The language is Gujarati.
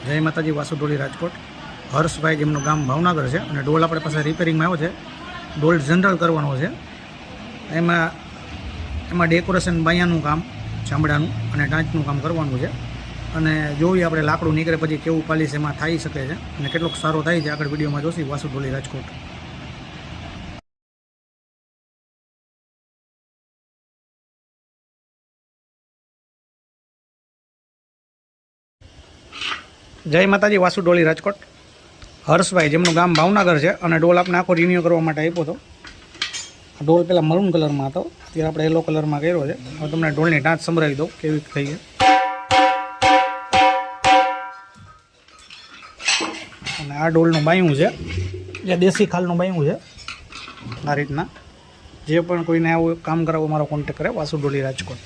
જય માતાજી, વાસુડોલી રાજકોટ. હર્ષભાઈ જેમનું ગામ ભાવનગર છે અને ડોલ આપણે પાસે રિપેરિંગમાં આવ્યો છે. ડોલ જનરલ કરવાનો છે. એમાં ડેકોરેશન બાયાનું કામ, ચામડાનું અને ટાંચનું કામ કરવાનું છે. અને જોઈએ આપણે લાકડું નીકળે પછી કેવું પાલિશ એમાં થઈ શકે છે અને કેટલોક સારો થાય છે આગળ વિડીયોમાં જોશી. વાસુડોલી રાજકોટ. જય માતાજી, વાસુડોલી રાજકોટ. હર્ષભાઈ જેમનું ગામ ભાવનગર છે અને ડોલ આપણે આખો રિન્યુ કરવા માટે આપ્યો હતો. ડોલ પહેલાં મરૂન કલરમાં હતો, અત્યારે આપણે યલો કલરમાં કર્યો છે. હવે તમને ડોલની ટાંચ સંભળાવી દઉં કેવી થઈ છે. અને આ ડોલનું બાયું છે, જે દેશી ખાલનું બાયું છે. આ રીતના જે પણ કોઈને આવું કામ કરાવવું મારો કોન્ટેક્ટ કરે, વાસુડોલી રાજકોટ.